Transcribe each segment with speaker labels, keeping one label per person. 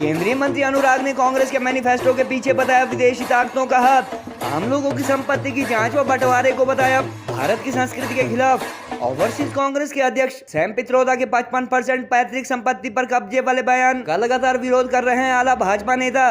Speaker 1: केंद्रीय मंत्री अनुराग ने कांग्रेस के मैनिफेस्टो के पीछे बताया विदेशी ताकतों का हाथ। आम लोगों की संपत्ति की जांच व बंटवारे को बताया भारत की संस्कृति के खिलाफ। ओवरसीज कांग्रेस के अध्यक्ष सैम पित्रोदा के 55% पैतृक संपत्ति पर कब्जे वाले बयान का लगातार विरोध कर रहे हैं आला भाजपा नेता।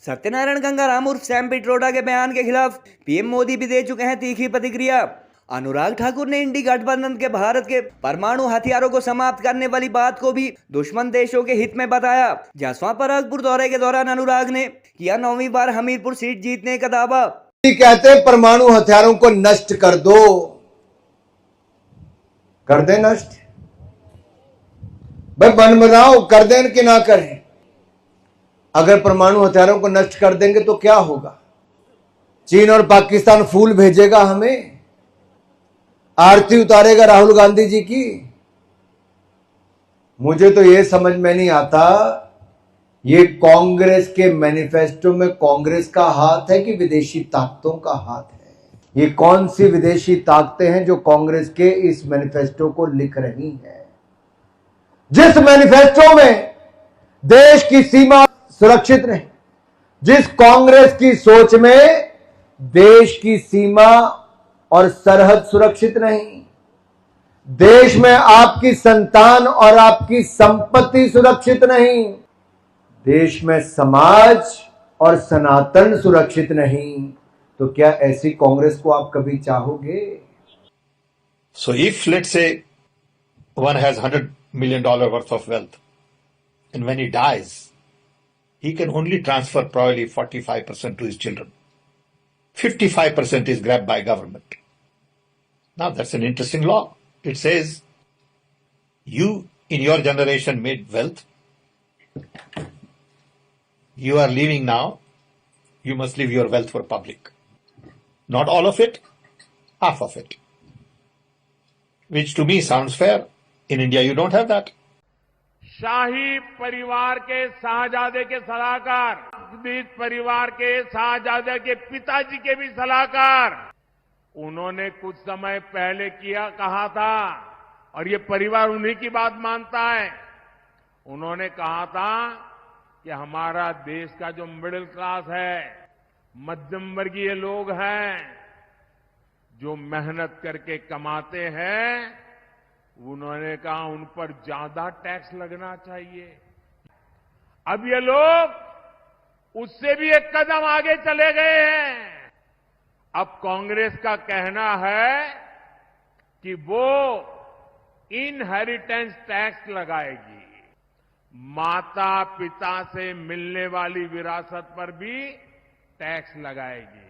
Speaker 1: सत्यनारायण गंगाराम उर्फ सैम पित्रोदा के बयान के खिलाफ पीएम मोदी भी दे चुके हैं तीखी प्रतिक्रिया। अनुराग ठाकुर ने इंडी गठबंधन के भारत के परमाणु हथियारों को समाप्त करने वाली बात को भी दुश्मन देशों के हित में बताया। जसवां परागपुर दौरे के दौरान अनुराग ने किया 9वीं बार हमीरपुर सीट जीतने का दावा।
Speaker 2: कहते हैं परमाणु हथियारों को नष्ट कर दो, कर दे नष्ट। भाई बन बनाओ, कर दें कि ना करें। अगर परमाणु हथियारों को नष्ट कर देंगे तो क्या होगा? चीन और पाकिस्तान फूल भेजेगा हमें, आरती उतारेगा राहुल गांधी जी की। मुझे तो यह समझ में नहीं आता, ये कांग्रेस के मैनिफेस्टो में कांग्रेस का हाथ है कि विदेशी ताकतों का हाथ है? ये कौन सी विदेशी ताकतें हैं जो कांग्रेस के इस मैनिफेस्टो को लिख रही हैं? जिस मैनिफेस्टो में देश की सीमा सुरक्षित नहीं, जिस कांग्रेस की सोच में देश की सीमा और सरहद सुरक्षित नहीं, देश में आपकी संतान और आपकी संपत्ति सुरक्षित नहीं, देश में समाज और सनातन सुरक्षित नहीं, तो क्या ऐसी कांग्रेस को आप कभी चाहोगे?
Speaker 3: So if let's say one has $100 million worth of wealth, and when he dies, he can only transfer probably 45% to his children. 55% is grabbed by government. Now that's an interesting law. It says you in your generation made wealth. You are leaving now. You must leave your wealth for public. Not all of it, half of it. Which to me sounds fair. In India you don't have that.
Speaker 4: शाही परिवार के शाहजादे के सलाहकार, इस परिवार के शाहजादे के पिताजी के भी सलाहकार, उन्होंने कुछ समय पहले कहा था, और ये परिवार उन्हीं की बात मानता है। उन्होंने कहा था कि हमारा देश का जो मिडिल क्लास है, मध्यम वर्गीय लोग हैं, जो मेहनत करके कमाते हैं, उन्होंने कहा उन पर ज्यादा टैक्स लगना चाहिए। अब ये लोग उससे भी एक कदम आगे चले गए हैं। अब कांग्रेस का कहना है कि वो इनहेरिटेंस टैक्स लगाएगी, माता पिता से मिलने वाली विरासत पर भी टैक्स लगाएगी।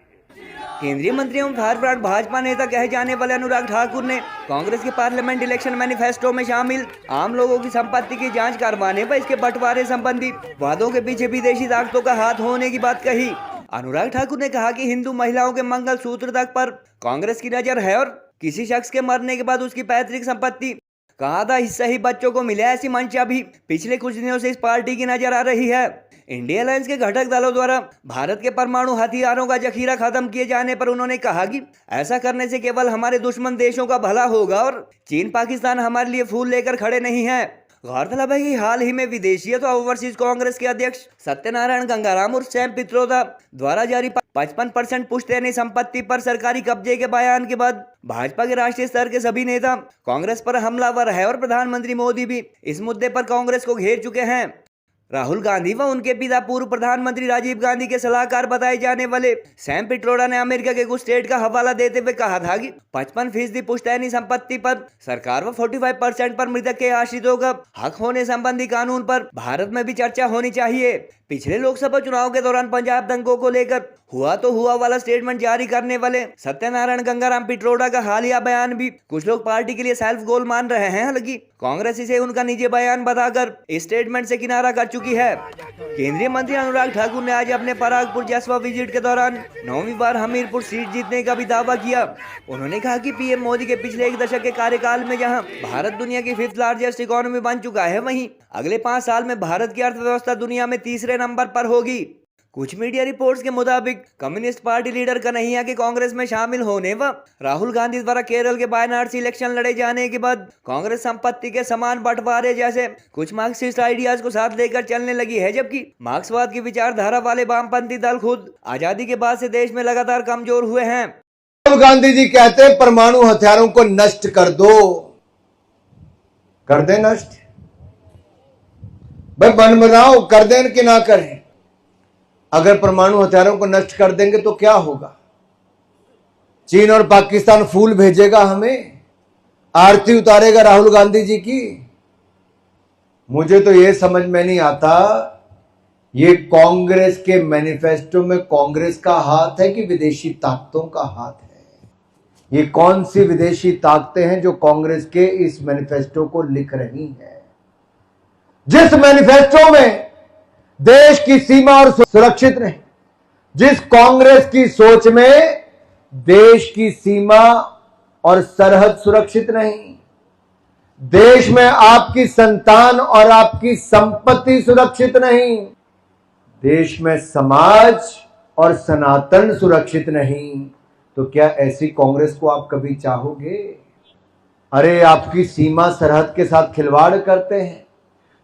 Speaker 1: केंद्रीय मंत्री एवं झारखंड भाजपा नेता कहे जाने वाले अनुराग ठाकुर ने कांग्रेस के पार्लियामेंट इलेक्शन मैनिफेस्टो में शामिल आम लोगों की संपत्ति की जांच करवाने व इसके बंटवारे संबंधी वादों के पीछे विदेशी ताकतों का हाथ होने की बात कही। अनुराग ठाकुर ने कहा कि हिंदू महिलाओं के मंगल सूत्र तक पर कांग्रेस की नजर है और किसी शख्स के मरने के बाद उसकी पैतृक संपत्ति का आधा हिस्सा ही बच्चों को मिले, ऐसी मंशा भी पिछले कुछ दिनों से इस पार्टी की नजर आ रही है। इंडिया अलायंस के घटक दलों द्वारा भारत के परमाणु हथियारों का जखीरा खत्म किए जाने पर उन्होंने कहा कि ऐसा करने से केवल हमारे दुश्मन देशों का भला होगा और चीन पाकिस्तान हमारे लिए फूल लेकर खड़े नहीं है। गौरतलब है कि हाल ही में विदेशी तो ओवरसीज कांग्रेस के अध्यक्ष सत्यनारायण गंगाराम और सैम पित्रोदा द्वारा जारी 55% पुश्तैनी संपत्ति पर सरकारी कब्जे के बयान के बाद भाजपा के राष्ट्रीय स्तर के सभी नेता कांग्रेस पर हमलावर है और प्रधानमंत्री मोदी भी इस मुद्दे पर कांग्रेस को घेर चुके हैं। राहुल गांधी व उनके पिता पूर्व प्रधानमंत्री राजीव गांधी के सलाहकार बताए जाने वाले सैम पित्रोदा ने अमेरिका के कुछ स्टेट का हवाला देते हुए कहा था कि 55% पुश्तैनी संपत्ति पर सरकार व 45% पर मृतक के आश्रितों का हक होने संबंधी कानून पर भारत में भी चर्चा होनी चाहिए। पिछले लोकसभा चुनाव के दौरान पंजाब दंगों को लेकर हुआ तो हुआ वाला स्टेटमेंट जारी करने वाले सत्यनारायण गंगाराम पित्रोदा का हालिया बयान भी कुछ लोग पार्टी के लिए सेल्फ गोल मान रहे हैं। हालांकि कांग्रेस इसे उनका निजी बयान बताकर इस स्टेटमेंट से किनारा कर चुकी है। केंद्रीय मंत्री अनुराग ठाकुर ने आज अपने परागपुर जसवा विजिट के दौरान 9वीं बार हमीरपुर सीट जीतने का भी दावा किया। उन्होंने कहा कि पीएम मोदी के पिछले एक दशक के कार्यकाल में जहां भारत दुनिया की 5th लार्जेस्ट इकोनॉमी बन चुका है, वहीं अगले 5 साल में भारत की अर्थव्यवस्था दुनिया में तीसरे नंबर पर होगी। कुछ मीडिया रिपोर्ट्स के मुताबिक कम्युनिस्ट पार्टी लीडर कन्हैया के कांग्रेस में शामिल होने व राहुल गांधी द्वारा केरल के वायनाड से इलेक्शन लड़े जाने के बाद कांग्रेस संपत्ति के समान बंटवारे जैसे कुछ मार्क्सिस्ट आइडियाज को साथ लेकर चलने लगी है, जबकि मार्क्सवाद की विचारधारा वाले वामपंथी दल खुद आजादी के बाद से देश में लगातार कमजोर हुए हैं।
Speaker 2: राहुल गांधी जी कहते हैं परमाणु हथियारों को नष्ट कर दो, कर दे नष्ट भाई, बन बनाओ, कर दें कि ना करें। अगर परमाणु हथियारों को नष्ट कर देंगे तो क्या होगा? चीन और पाकिस्तान फूल भेजेगा हमें, आरती उतारेगा राहुल गांधी जी की। मुझे तो यह समझ में नहीं आता, ये कांग्रेस के मैनिफेस्टो में कांग्रेस का हाथ है कि विदेशी ताकतों का हाथ है? ये कौन सी विदेशी ताकतें हैं जो कांग्रेस के इस मैनिफेस्टो को लिख रही हैं? जिस मैनिफेस्टो में देश की सीमा और सुरक्षित नहीं, जिस कांग्रेस की सोच में देश की सीमा और सरहद सुरक्षित नहीं, देश में आपकी संतान और आपकी संपत्ति सुरक्षित नहीं, देश में समाज और सनातन सुरक्षित नहीं, तो क्या ऐसी कांग्रेस को आप कभी चाहोगे? अरे आपकी सीमा सरहद के साथ खिलवाड़ करते हैं।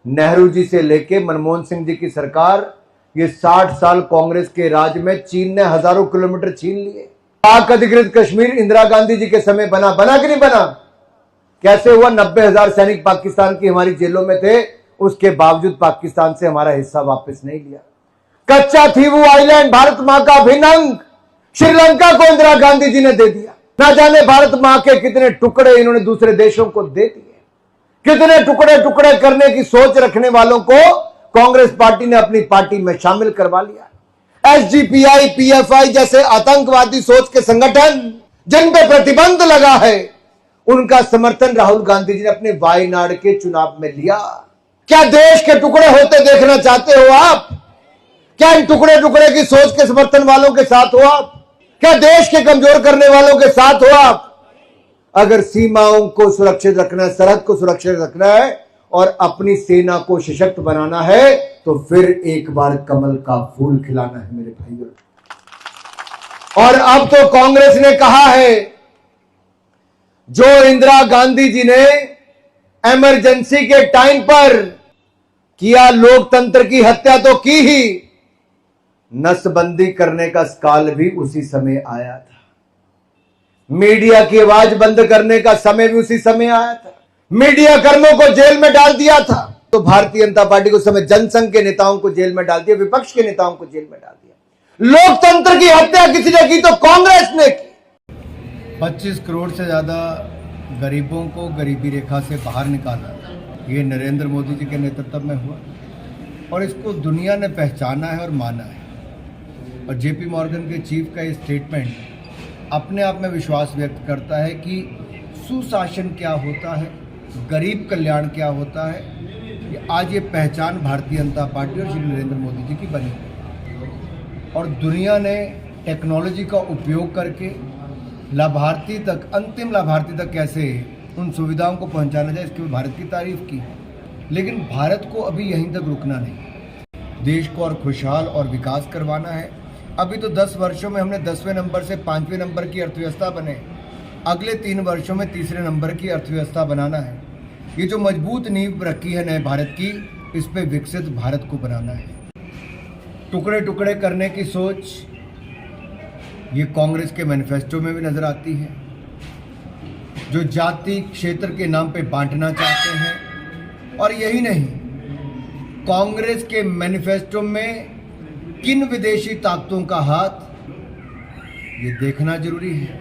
Speaker 2: नेहरू जी से लेके मनमोहन सिंह जी की सरकार, ये 60 साल कांग्रेस के राज में चीन ने हजारों किलोमीटर छीन लिए। पाक अधिकृत कश्मीर इंदिरा गांधी जी के समय बना कि नहीं बना? कैसे हुआ? 90,000 सैनिक पाकिस्तान की हमारी जेलों में थे, उसके बावजूद पाकिस्तान से हमारा हिस्सा वापस नहीं लिया। कच्चा थीवू आइलैंड भारत मां का अभिन्न अंग श्रीलंका को इंदिरा गांधी जी ने दे दिया। ना जाने भारत मां के कितने टुकड़े इन्होंने दूसरे देशों को दे दिए। कितने टुकड़े टुकड़े करने की सोच रखने वालों को कांग्रेस पार्टी ने अपनी पार्टी में शामिल करवा लिया। एसडीपीआई, पीएफआई जैसे आतंकवादी सोच के संगठन जिन पे प्रतिबंध लगा है, उनका समर्थन राहुल गांधी जी ने अपने वायनाड के चुनाव में लिया। क्या देश के टुकड़े होते देखना चाहते हो आप? क्या इन टुकड़े टुकड़े की सोच के समर्थन वालों के साथ हो आप? क्या देश के कमजोर करने वालों के साथ हो आप? अगर सीमाओं को सुरक्षित रखना है, सरहद को सुरक्षित रखना है और अपनी सेना को सशक्त बनाना है, तो फिर एक बार कमल का फूल खिलाना है मेरे भाइयों। और अब तो कांग्रेस ने कहा है, जो इंदिरा गांधी जी ने इमरजेंसी के टाइम पर किया, लोकतंत्र की हत्या तो की ही, नसबंदी करने का काल भी उसी समय आया था। मीडिया की आवाज बंद करने का समय भी उसी समय आया था। मीडिया कर्मियों को जेल में डाल दिया था, तो भारतीय जनता पार्टी को समय जनसंघ के नेताओं को जेल में डाल दिया, विपक्ष के नेताओं को जेल में डाल दिया। लोकतंत्र की हत्या किसी ने की तो कांग्रेस ने की।
Speaker 5: 25 करोड़ से ज्यादा गरीबों को गरीबी रेखा से बाहर निकाला, ये नरेंद्र मोदी जी के नेतृत्व में हुआ और इसको दुनिया ने पहचाना है और माना है। और जेपी मॉर्गन के चीफ का ये स्टेटमेंट अपने आप में विश्वास व्यक्त करता है कि सुशासन क्या होता है, गरीब कल्याण क्या होता है। आज ये पहचान भारतीय जनता पार्टी और श्री नरेंद्र मोदी जी की बनी और दुनिया ने टेक्नोलॉजी का उपयोग करके लाभार्थी तक, अंतिम लाभार्थी तक कैसे उन सुविधाओं को पहुंचाना जाए, इसकी भारत की तारीफ की। लेकिन भारत को अभी यहीं तक रुकना नहीं, देश को और खुशहाल और विकास करवाना है। अभी तो 10 वर्षों में हमने 10वें नंबर से 5वें नंबर की अर्थव्यवस्था बने, अगले 3 वर्षों में 3रे नंबर की अर्थव्यवस्था बनाना है। ये जो मजबूत नींव रखी है नए भारत की, इस पे विकसित भारत को बनाना है। टुकड़े टुकड़े करने की सोच ये कांग्रेस के मैनिफेस्टो में भी नजर आती है, जो जाति क्षेत्र के नाम पे बांटना चाहते हैं। और यही नहीं, कांग्रेस के मैनिफेस्टो में किन विदेशी ताकतों का हाथ, ये देखना जरूरी है।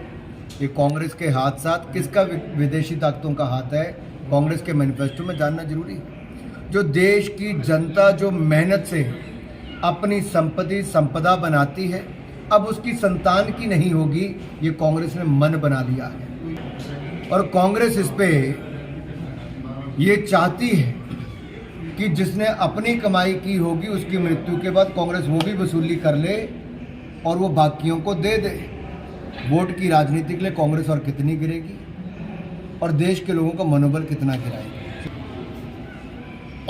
Speaker 5: ये कांग्रेस के हाथ साथ किसका विदेशी ताकतों का हाथ है, कांग्रेस के मैनिफेस्टो में जानना जरूरी है। जो देश की जनता जो मेहनत से अपनी संपदा बनाती है, अब उसकी संतान की नहीं होगी, ये कांग्रेस ने मन बना लिया है। और कांग्रेस इस पे ये चाहती है कि जिसने अपनी कमाई की होगी, उसकी मृत्यु के बाद कांग्रेस वो भी वसूली कर ले और वो बाकियों को दे दे। वोट की राजनीति के लिए कांग्रेस और कितनी गिरेगी और देश के लोगों का मनोबल कितना गिराएगी।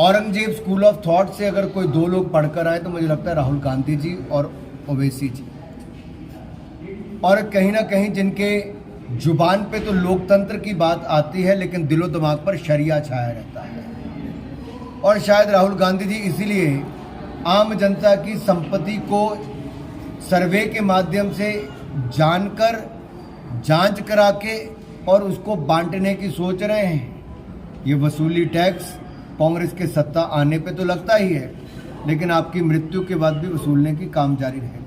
Speaker 5: औरंगजेब स्कूल ऑफ थॉट से अगर कोई दो लोग पढ़कर आए तो मुझे लगता है राहुल गांधी जी और ओवैसी जी, और कहीं ना कहीं जिनके जुबान पे तो लोकतंत्र की बात आती है लेकिन दिलो दिमाग पर शरिया छाया रहता है। और शायद राहुल गांधी जी इसीलिए आम जनता की संपत्ति को सर्वे के माध्यम से जानकर जांच करा के और उसको बांटने की सोच रहे हैं। ये वसूली टैक्स कांग्रेस के सत्ता आने पे तो लगता ही है, लेकिन आपकी मृत्यु के बाद भी वसूलने की काम जारी रहेगा।